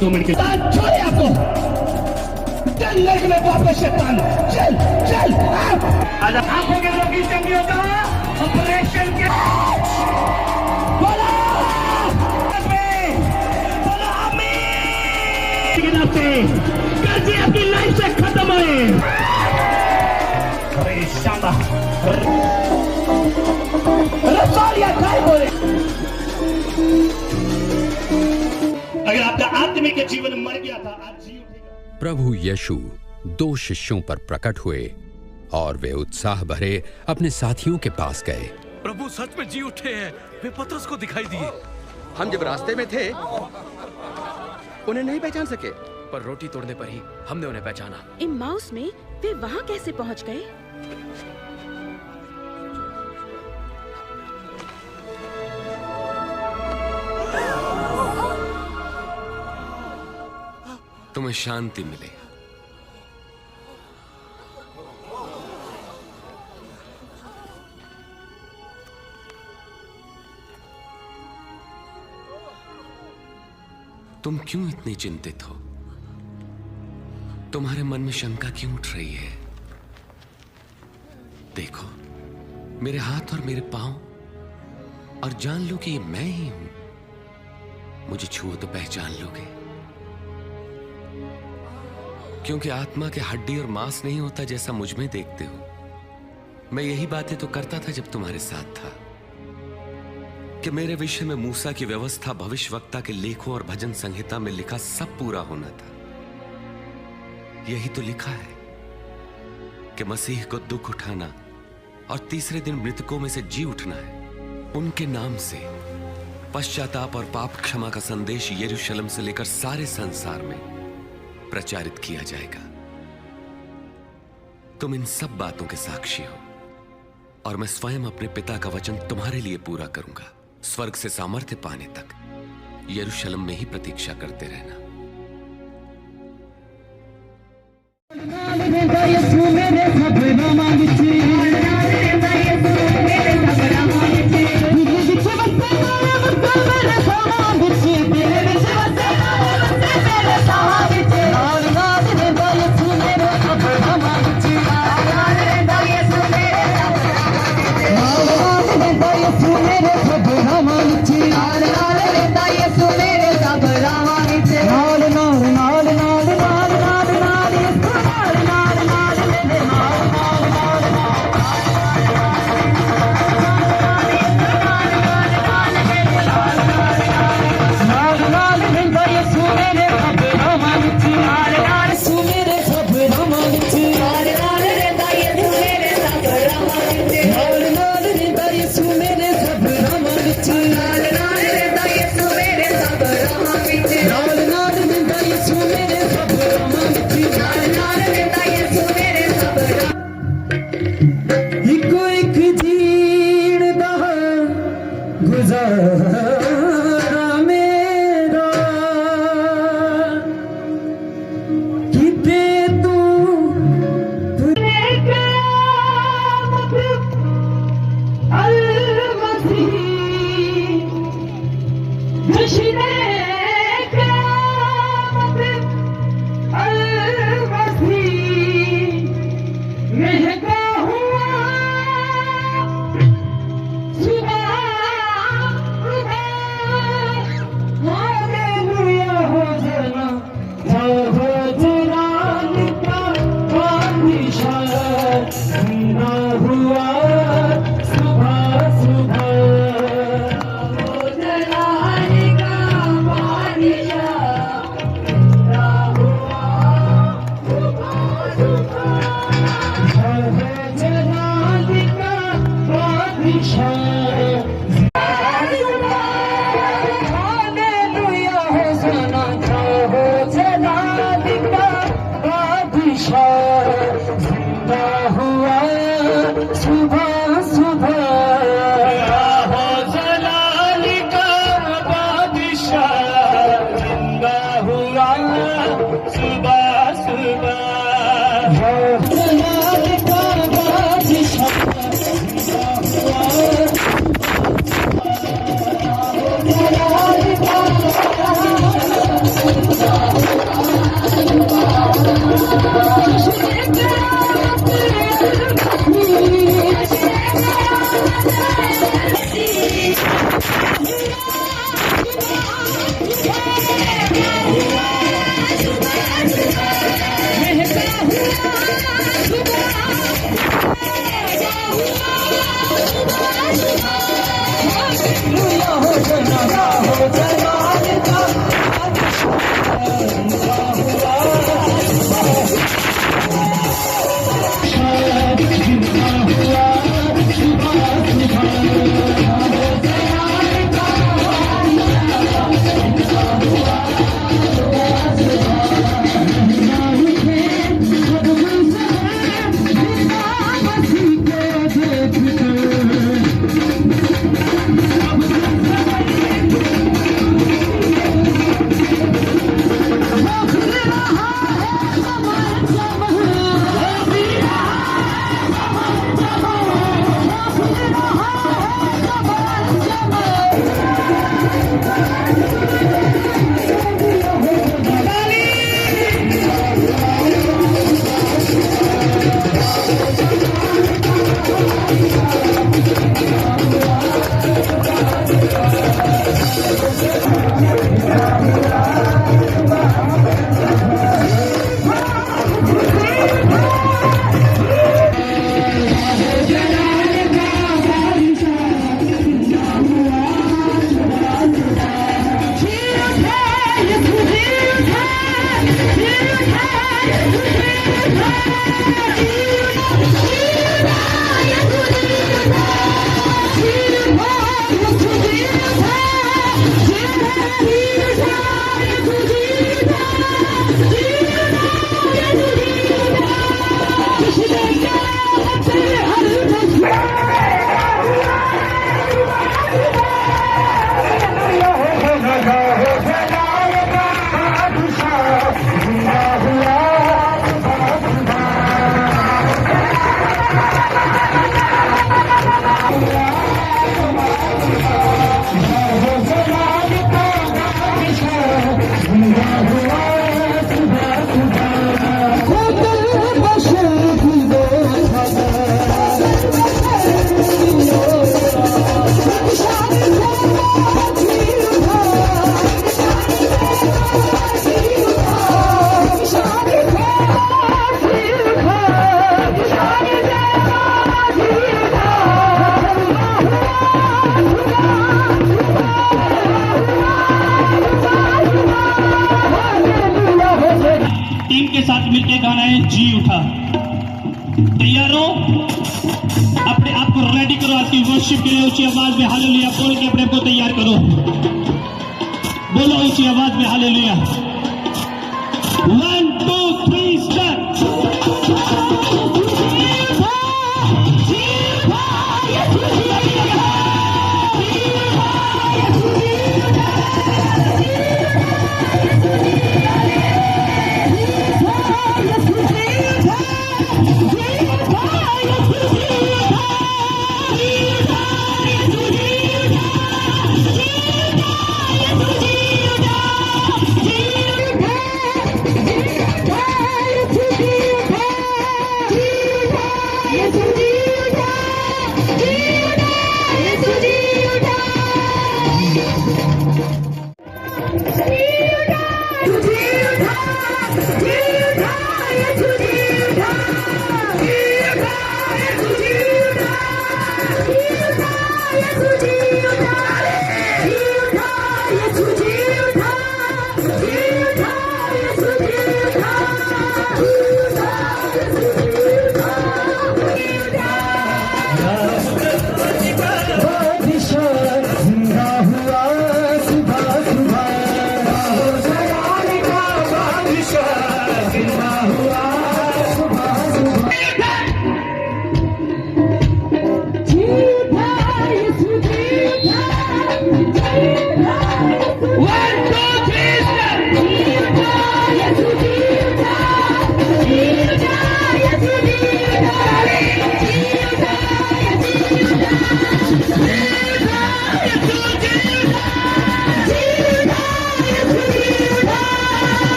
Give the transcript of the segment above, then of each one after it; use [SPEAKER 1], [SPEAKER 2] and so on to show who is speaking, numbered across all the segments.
[SPEAKER 1] 2 minute के छोड़े आपको चल लेक में वापस शैतान चल चल आंखों के लोग जंगी होता ऑपरेशन के बोला कर दी आपकी लाइफ से खत्म है। अगर आपका आत्मिक जीवन मर गया था आज जी उठेगा।
[SPEAKER 2] प्रभु यीशु 2 शिष्यों पर प्रकट हुए और वे उत्साह भरे अपने साथियों के पास गए।
[SPEAKER 3] प्रभु सच में जी उठे हैं, वे पतरस को दिखाई दिए।
[SPEAKER 4] हम जब रास्ते में थे उन्हें नहीं पहचान सके,
[SPEAKER 3] पर रोटी तोड़ने पर ही हमने उन्हें पहचाना।
[SPEAKER 5] इम्माउस में वे वहाँ कैसे पहुँच गए?
[SPEAKER 3] तुम्हें शांति मिले। तुम क्यों इतनी चिंतित हो? तुम्हारे मन में शंका क्यों उठ रही है? देखो, मेरे हाथ और मेरे पांव, और जान लो कि ये मैं ही हूं। मुझे छुओ तो पहचान लोगे, क्योंकि आत्मा के हड्डी और मांस नहीं होता जैसा मुझ में देखते हो। मैं यही बातें तो करता था जब तुम्हारे साथ था, कि मेरे विषय में मूसा की व्यवस्था, भविष्यवक्ता के लेखों और भजन संहिता में लिखा सब पूरा होना था। यही तो लिखा है कि मसीह को दुख उठाना और तीसरे दिन मृतकों में से जी उठना है। उनके नाम से पश्चाताप और पाप क्षमा का संदेश यरूशलेम से लेकर सारे संसार में प्रचारित किया जाएगा। तुम इन सब बातों के साक्षी हो, और मैं स्वयं अपने पिता का वचन तुम्हारे लिए पूरा करूंगा। स्वर्ग से सामर्थ्य पाने तक यरूशलेम में ही प्रतीक्षा करते रहना।
[SPEAKER 6] मिलके गाना है जी उठा। तैयार हो? अपने आप को रेडी करो आज की वर्शिप के लिए। ऊंची आवाज में हालेलुया बोल के अपने को तैयार करो। बोलो ऊंची आवाज में हालेलुया। 1 2 3 स्टार्ट।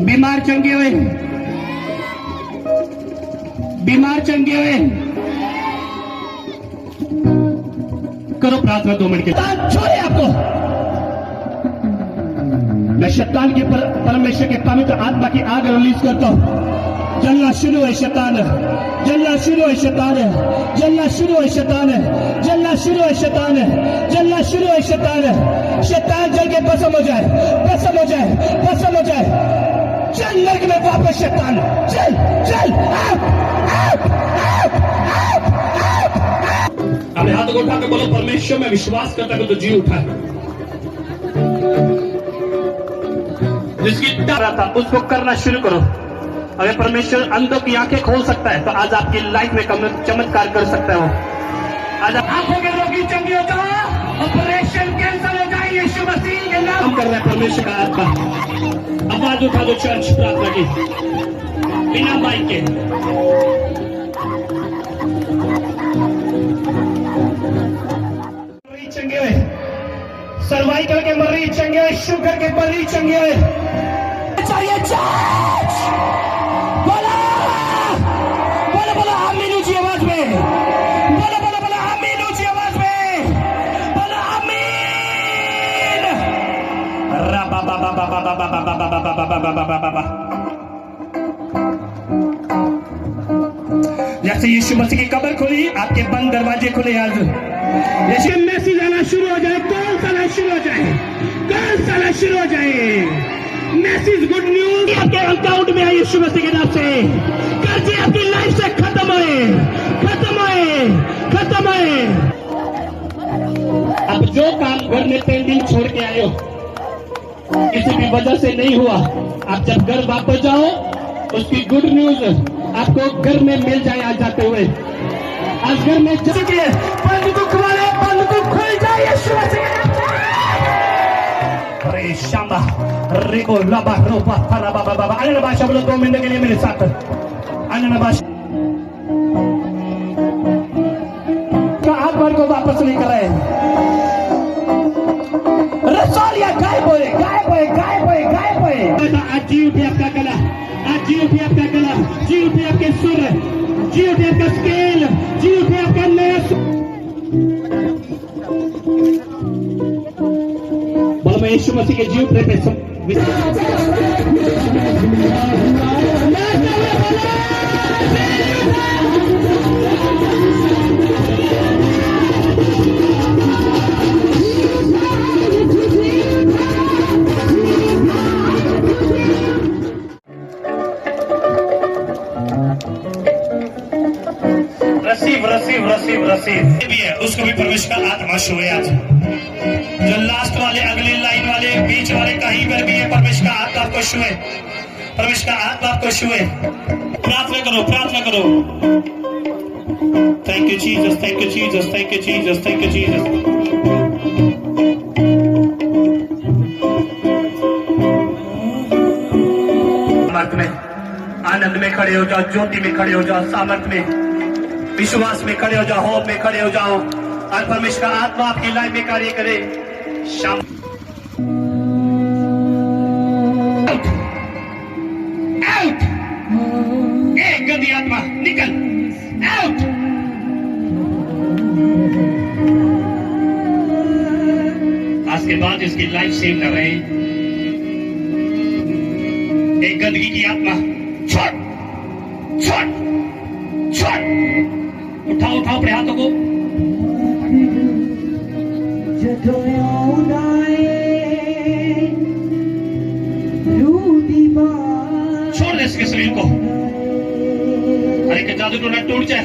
[SPEAKER 1] बीमार चंगे हुए, बीमार चंगे हुए,
[SPEAKER 6] करो प्रार्थना 2 मिनट के।
[SPEAKER 1] छोड़े आपको। मैं शैतान के परमेश्वर के पवित्र आत्मा की आग रिलीज करता हूं। जलना शुरू है शैतान, जलना शुरू है शैतान, जलना शुरू है शैतान, जलना शुरू है शैतान, जलना शुरू है शैतान। शैतान जल के भस्म हो जाए, भस्म हो जाए, भस्म हो जाए। चल नरक में वापस शैतान, चल चल।
[SPEAKER 6] अपने हाथ को उठा के बोलो, परमेश्वर में विश्वास करता हूं तो जी उठा।
[SPEAKER 1] जिसकी डर था उसको करना शुरू करो। अगर परमेश्वर अंधों की आंखें खोल सकता है तो आज आपकी लाइफ में चमत्कार कर सकता है वो। आज आंखों के रोगी चंगे हो जाओ, ऑपरेशन कैंसिल हो जाए यीशु मसीह के नाम।
[SPEAKER 6] हम कर रहे हैं परमेश्वर का आत्मा। आवाज उठा दो चर्च प्रार्थना की बिना माइक के।
[SPEAKER 1] चंगे हुए, सर्वाइकल के मरीज चंगे हुए, शुगर के मरीज चंगे हुए। चाहिए चर्च, बोला बोला बोला आमीन ऊंची आवाज में, बोला बोला बोला आमीन ऊंची आवाज में, बोला आमीन। रबा बा बा बा बा बा बा बा बा बा बा बा बा। जैसे यीशु मसीह की कब्र खुली, आपके बंद दरवाजे खुले आज। जैसे मैसेज आना शुरू हो जाए, कॉल आना शुरू हो जाए, कॉल आना शुरू हो जाए। मैसेज गुड न्यूज आपके अकाउंट में आई यीशु मसीह के नाम से। कर्जे आपकी लाइफ से खत्म हुए, खत्म हुए, खत्म हुए। अब जो काम घर में पेंडिंग छोड़ के आए हो, किसी भी वजह से नहीं हुआ, आप जब घर वापस जाओ उसकी गुड न्यूज आपको घर में मिल जाए। आज जाते हुए आज घर में चुके बंद दुख वाले बंद दुख खुल जाए यीशु मसीह के नाम से। अरे शामा रिको लबा रोपा फला बाबा बाबा। अन्य भाषा बोलो 2 मिनट के लिए मेरे साथ। अन्य भाषा का हाथ भर को वापस नहीं कर रहे। रसोलिया गायब हुए, गायब हुए, गायब हुए, गायब हुए। आज जी उठे आपका गला, आज जी उठे आपका गला, जी उठे आपके सुर, जी उठे आपका स्केल, जी उठे आपका नया। बोलो मैं यीशु मसीह के जी उठने पे भी है, उसको भी परमेश्वर का आत्मा छुए आज। जो लास्ट वाले, अगली लाइन वाले, बीच वाले, कहीं पर भी है, परमेश्वर का आत्मा आपको छुए, परमेश्वर का आत्मा आपको छुए। प्रार्थना करो, प्रार्थना करो। Thank you Jesus, thank you Jesus, thank you Jesus, thank you Jesus. सामर्थ में, आनंद में खड़े हो जाओ, ज्योति में खड़े हो जाओ, सामर्थ में, विश्वास में खड़े हो जाओ, होप में खड़े हो जाओ और परमेश्वर का आत्मा आपकी लाइफ में कार्य करे। शाम आउट, आउट, एक गंदी आत्मा निकल, आउट। आज के बाद इसकी लाइफ सेव कर रहे हैं। एक गंदगी की आत्मा छोड़, छोड़, छोड़। उठाओ, उठाओ अपने हाथों को। छोड़ दे इसके शरीर को। अरे के जादू टोना टूट जाए।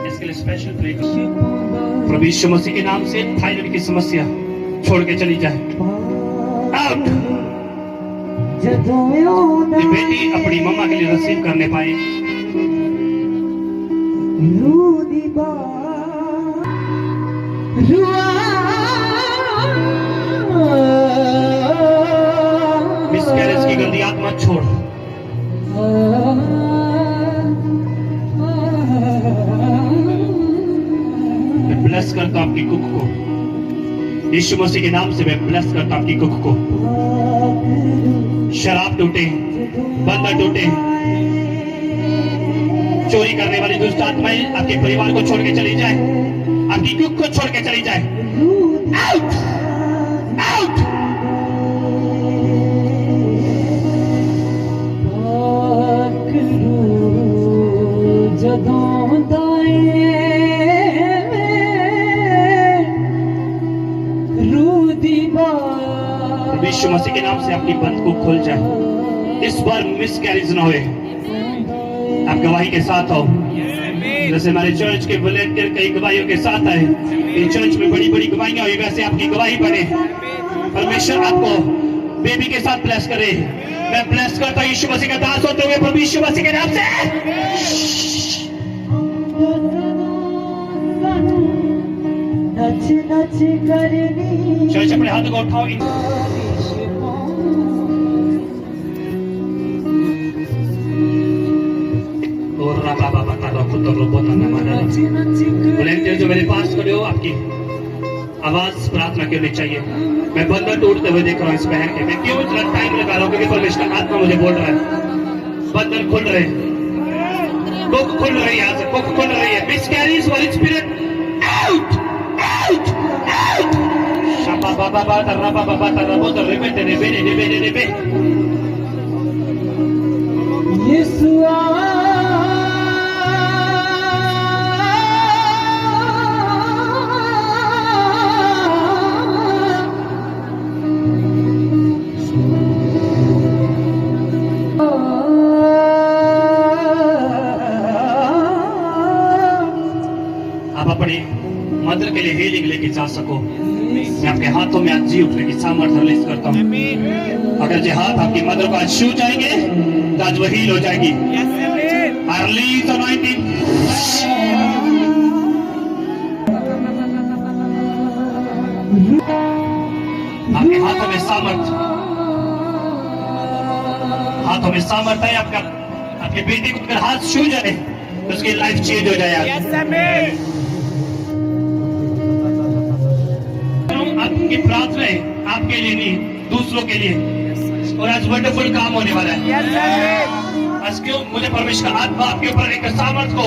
[SPEAKER 1] इसके लिए स्पेशल प्रे करो। प्रभु यीशु मसीह के नाम से थायराइड की समस्या छोड़ के चली जाए। आउट। ये बेटी अपनी मम्मा के लिए रिसीव करने पाए। मिसकैरेज की गंदी आत्मा छोड़।
[SPEAKER 6] ब्लेस करता हूं आपकी कुक को, यीशु मसीह के नाम से मैं ब्लेस करता हूं आपकी कुक को। शराब टूटे, बंधन टूटे, चोरी करने वाली दुष्ट आत्माएं आपके परिवार को छोड़ के चली जाए, आपकी कुक को छोड़ के चली जाए। Out, out. यीशु मसीह के नाम से आपकी बंद को खुल जाए। इस बार मिस कैरेज ना होए, आप गवाही के साथ हो। जैसे हमारे चर्च के वॉलंटियर कई गवाहियों के साथ आए, ये चर्च में बड़ी बड़ी गवाहियां हुई, वैसे आपकी गवाही बने। परमेश्वर आपको बेबी के साथ ब्लेस करे। मैं ब्लेस करता हूं यीशु मसीह का दास होते हुए प्रभु यीशु मसीह के नाम से। चर्च अपने हाथों को उठाओ। वॉलंटियर जो मेरे पास खड़े हो, आपकी आवाज प्रार्थना करनी चाहिए। मैं बंधन टूटते हुए देख रहा हूँ इस बहन के। मैं क्यों इतना टाइम लगा रहा हूँ? क्योंकि परमेश्वर का आत्मा मुझे बोल रहा है बंधन खुल रहे, बुक खुल रही है, यहाँ से बुक खुल रही है। मिसकैरेज वाली स्पिरिट आउट, आउट, आउट। शाबा बाबा बाबा रबा बाबा रबो तो रिपेट ने बेने ने बेने ने बे। यीशुआ अपने मदर के लिए हीलिंग लेके जा सको। मैं आपके हाथों में आज जी उठने की सामर्थ्य रिलीज करता हूँ। अगर जो हाथ आपकी मदर को आज छू जाएंगे तो आज वो हील हो जाएगी। Release anointing. आपके हाथों में सामर्थ्य, हाथों में सामर्थ्य है। आपका आपके बेटे को अगर हाथ छू जाए तो उसकी लाइफ चेंज हो जाए। आपकी प्रार्थना है आपके लिए नहीं, दूसरों के लिए। और आज वंडरफुल काम होने वाला है। आज क्यों मुझे परमेश्वर का आत्मा आपके ऊपर एक सामर्थ को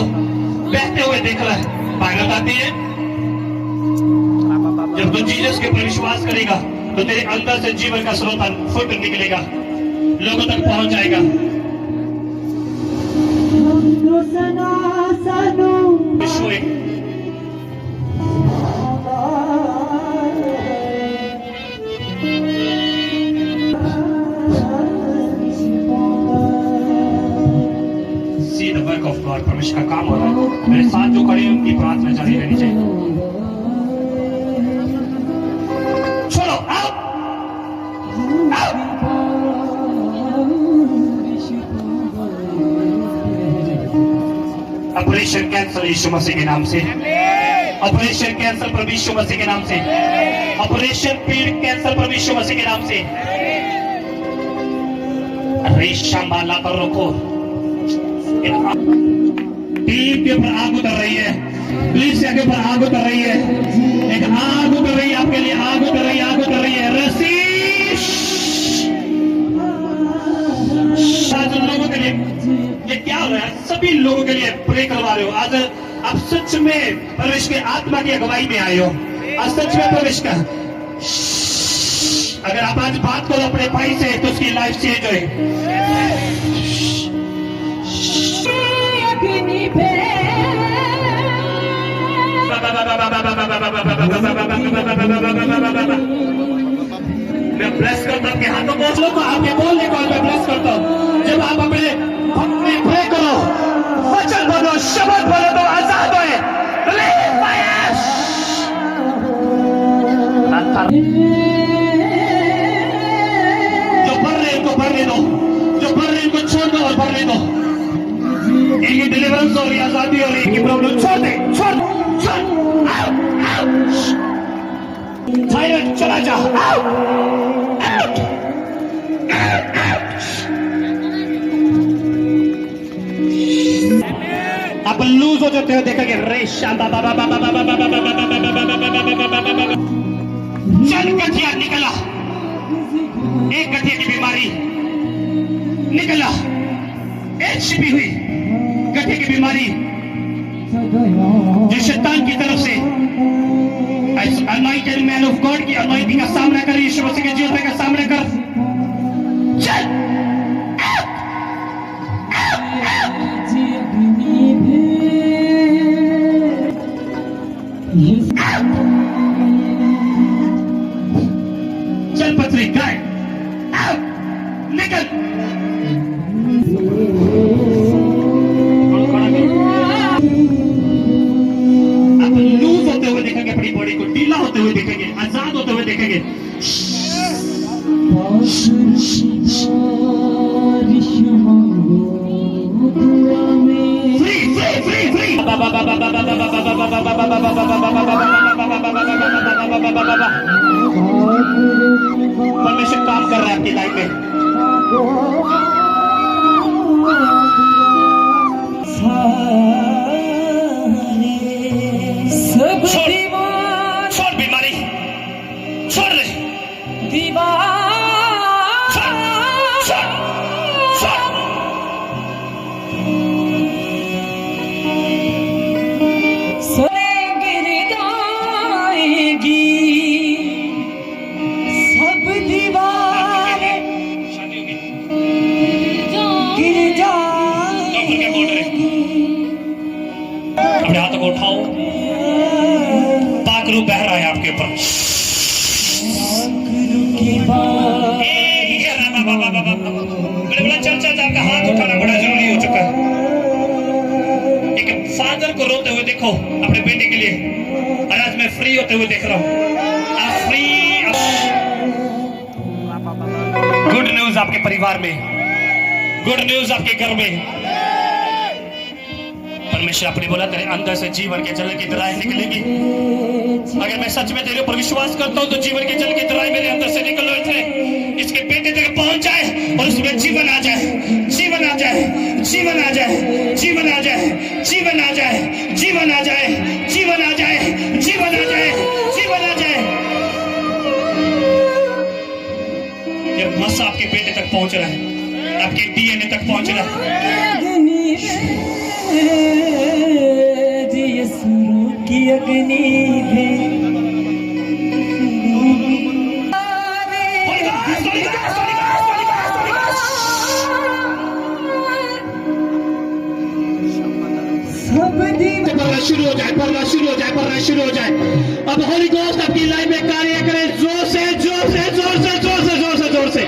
[SPEAKER 6] बहते हुए देख रहा है। बाइबल बताती है जब तू जीसस के ऊपर विश्वास करेगा तो तेरे अंदर से जीवन का स्रोत फुट निकलेगा, लोगों तक पहुंच जाएगा। विश्व एक ऑफ गॉड, परमेश्वर का काम हो रहा है। मेरे साथ जो खड़े हैं उनकी प्रार्थना जारी रहनी चाहिए। छोड़ो, आओ, आओ। ऑपरेशन कैंसल यीशु मसीह के नाम से। ऑपरेशन कैंसल प्रभु यीशु मसीह के नाम से। ऑपरेशन पीड़ कैंसल प्रभु यीशु मसीह के नाम से। रेशम वाला पर रोको। टीम के ऊपर आग उतर रही है, पुलिस के ऊपर आग उतर रही है, एक आग उतर रही है आपके लिए, आग उतर रही है, आग उतर रही है। रसीश लोगों के लिए ये क्या हो रहा है? सभी लोगों के लिए प्रे करवा रहे हो। आज आप सच में परमेश्वर की आत्मा की अगुवाई में आए हो। आज सच में परमेश्वर का अगर आप आज बात करो अपने भाई से तो उसकी लाइफ चेंज होए। मैं ब्लेस करता हूँ हाथों को, आपके बोलने को मैं ब्लेस करता हूँ। जब आप अपने प्रे करो, वचन बोलो, शब्द बोलो तो आजाद होए। जो भर रहे उनको भरने दो, जो भर रहे उनको छोड़ दो और भरने दो। इनकी डिलीवरेंस हो रही, आजादी हो रही, इनकी प्रॉब्लम छोड़ दे, छोड़ छोड़। साइलेंट चला जा। आप लूज हो जाते हो, देखेंगे रेशम गठिया निकला, एक गठिया की बीमारी निकला, एक छिपी हुई गठिया की बीमारी जो शैतान की तरफ से अनॉइंटेड मैन ऑफ गॉड की अनॉइंटिंग का सामना कर, यीशु मसीह के जीवन का सामना कर। चल चल पथरी गाय निकल। आप लूज होते हुए देखेंगे, अपनी बॉडी को ढीला होते हुए देखेंगे, आजाद होते हुए देखेंगे। Free free free free. परमेश्वर काम कर रहा है आपकी लाइफ में। छोड़ बीमारी, छोड़ ले अपने हाथों को उठाओ, पाक रूह बह रहा है आपके ऊपर। चल चल आपका हाथ उठाना बड़ा जरूरी हो चुका है। एक फादर को रोते हुए देखो अपने बेटे के लिए, और आज मैं फ्री होते हुए देख रहा हूँ। आप फ्री। गुड न्यूज आपके परिवार में, गुड न्यूज आपके घर में। परमेश्वर अपने बोला तेरे अंदर से जीवन के जल की धाराएं निकलेगी। अगर मैं सच में तेरे ऊपर विश्वास करता हूं तो जीवन के जल की धाराएं मेरे अंदर से निकल रहे, इसके बेटे तक पहुंच जाए और उसमें जीवन आ जाए, जीवन आ जाए, जीवन आ जाए, जीवन आ जाए, जीवन आ जाए, जीवन आ जाए, जीवन आ जाए, जीवन आ जाए, जीवन आ जाए। ये मसा आपके बेटे तक पहुंच रहा है, आपके डीएनए तक पहुंच रहा है। की अग्नि है पढ़ना शुरू हो जाए, पढ़ना शुरू हो जाए, पढ़ना शुरू हो जाए। अब होली गोस्ट आपकी लाइफ में कार्य करे जोर से, जोर से, जोर से, जोर से, जोर से, जोर से।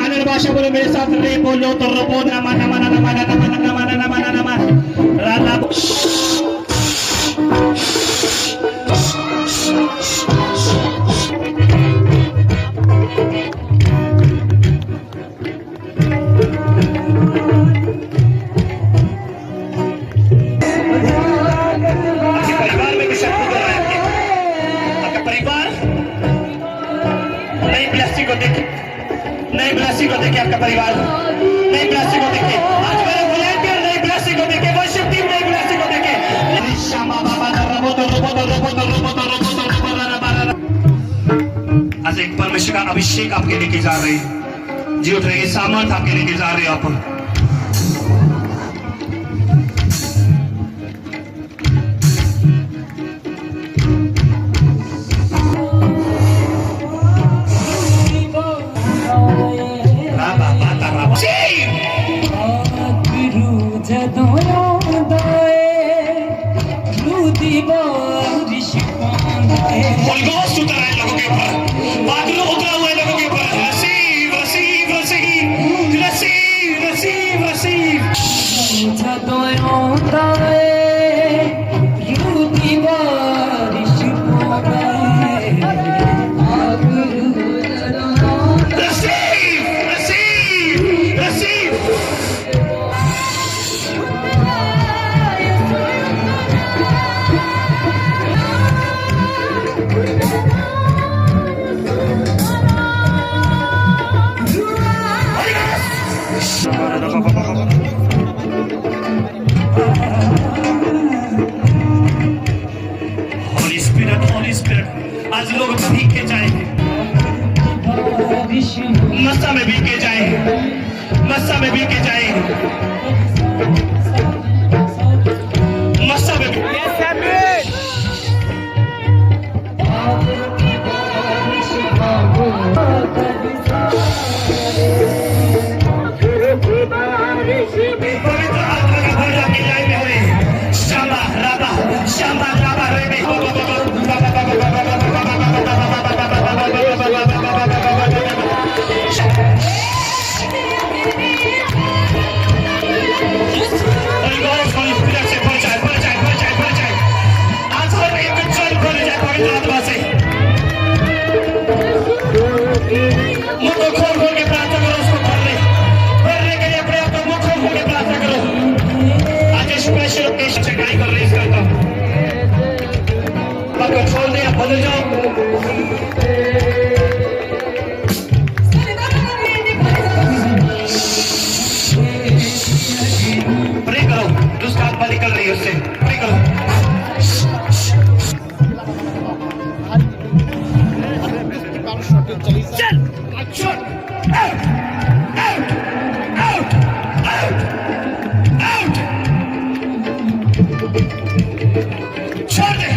[SPEAKER 6] अन्य भाषा बोलो मेरे साथ, रे बोलो तो रबो नमा नमा नमा नमा नमा नमा नमा नमा राधा। नई ब्लेसिंग को देखे आपका परिवार, नई ब्लेसिंग को देखे आज मेरे वॉलंटियर, नई ब्लेसिंग को देखे वर्शिप टीम, नई ब्लेसिंग को देखे। आज एक परमेश्वर का अभिषेक आपके लेके जा रही है, जी उठ रही सामर्थ आपके लेके जा रहे हो आप। आज लोग भीग के जाएंगे, मस्सा में भीग के जाएंगे, मस्सा में भीग के जाएंगे, मस्सा में पवित्र आत्मा का भर के लाइन में हुए श्यामा राबा रे छोड़ दे, बदल जाओ। प्रे करो, दुष्ट आत्मा निकल रही है उससे, प्रे करो। चल, छोड़, out, out, out, out, out, छोड़ दे।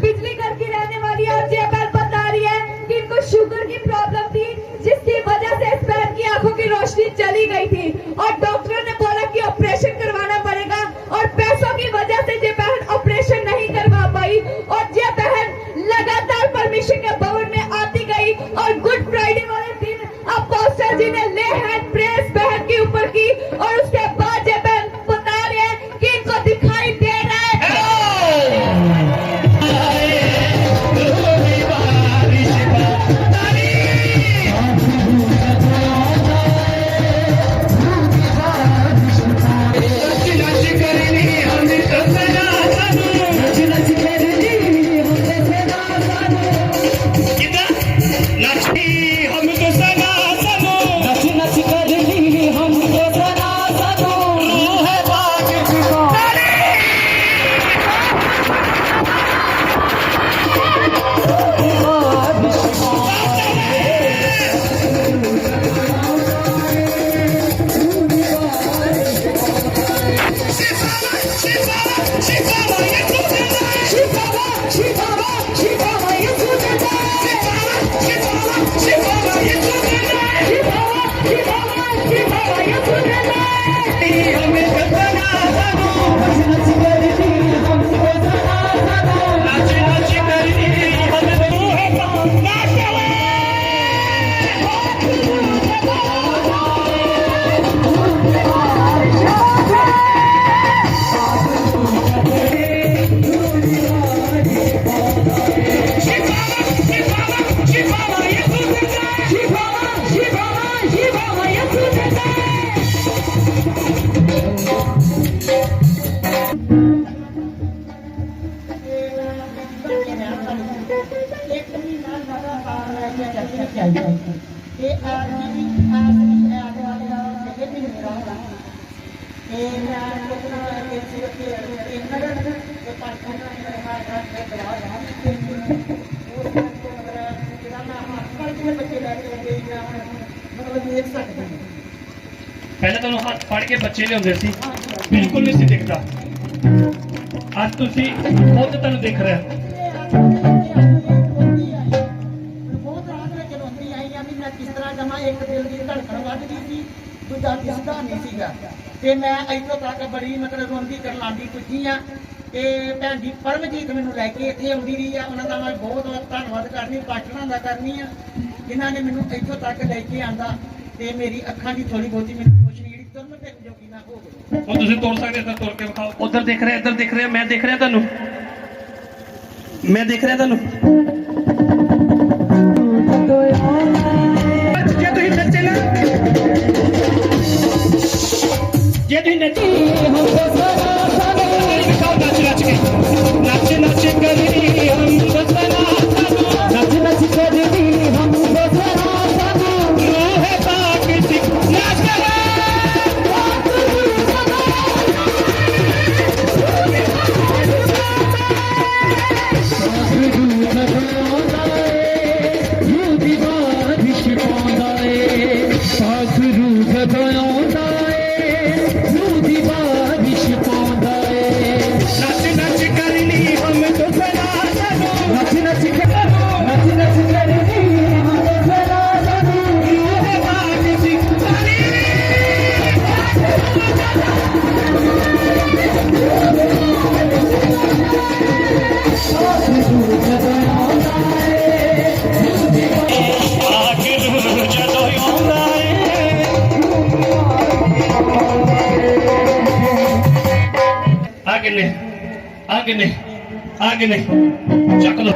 [SPEAKER 7] बिजली घर की रहने वाली और जेबल बता रही है कि इनको शुगर की प्रॉब्लम थी, जिसकी वजह से इस बहन की आंखों की रोशनी चली गई थी और डॉक्टर ने बोला कि ऑपरेशन करवाना पड़ेगा और पैसों की वजह से ये बहन ऑपरेशन नहीं करवा पाई और ये बहन लगातार परमिशन के भवन में आती गई और गुड फ्राइडे वाले दिन अपोस्टल जी ने ले हैंड प्रेस बहन के ऊपर की और उसके बाद ये बहन बता रही है कि इनको दिखाई दे रहा है।
[SPEAKER 6] पहले तो हाथ फाड़ के बच्चे लिया सी बिल्कुल नहीं सी दिखता आज तुसी खुद तन दिख रहा
[SPEAKER 8] ਤੇ ਮੈਂ ਇੱਥੋਂ ਤੱਕ ਬੜੀ ਮਤਲਬ ਰੋਂਦੀ ਕਰਲਾਂਦੀ ਪੁੱਜੀ ਆ ਤੇ ਭੈਣ ਜੀ ਪਰਮਜੀਤ ਮੈਨੂੰ ਲੈ ਕੇ ਇੱਥੇ ਆਉਂਦੀ ਰਹੀ ਆ ਉਹਨਾਂ ਦਾ ਮੈਂ ਬਹੁਤ ਬਹੁਤ ਧੰਨਵਾਦ ਕਰਨੀ ਪਾਸ਼ਣਾ ਦਾ ਕਰਨੀ ਆ ਜਿਨ੍ਹਾਂ ਨੇ ਮੈਨੂੰ ਇੱਥੋਂ ਤੱਕ ਲੈ ਕੇ ਆਂਦਾ ਤੇ ਮੇਰੀ ਅੱਖਾਂ ਦੀ ਥੋੜੀ ਬਹੁਤੀ ਮੈਨੂੰ ਖੁਸ਼ੀ ਜਿਹੜੀ ਤੁਰਨ ਤੇ ਜੋਗੀ ਨਾ ਹੋ ਗਈ
[SPEAKER 6] ਹੁਣ ਤੁਸੀਂ ਤੋੜ ਸਕਦੇ ਇੱਧਰ ਤੋੜ ਕੇ ਵਿਖਾਓ ਉਧਰ ਦੇਖ ਰਿਹਾ ਇੱਧਰ ਦੇਖ ਰਿਹਾ ਮੈਂ ਦੇਖ ਰਿਹਾ ਤੁਹਾਨੂੰ ਜੇ ਤੁਸੀਂ ਨੱਚੇ ਨਾ ਜੇ ਤੁਸੀਂ ਨੱਚੇ ਵਿਖਾਓ ਨੱਚ ਨੱਚ ਕੇ ਨੱਚ ਨੱਚ ਕਰੀ ਹਮ ਬਸਨਾ ਨੱਚ ਨੱਚ ਕਰੀ ਹਮ ਬਸਨਾ रूह पाक सिख नच किन्ने आ किन्ने चक लो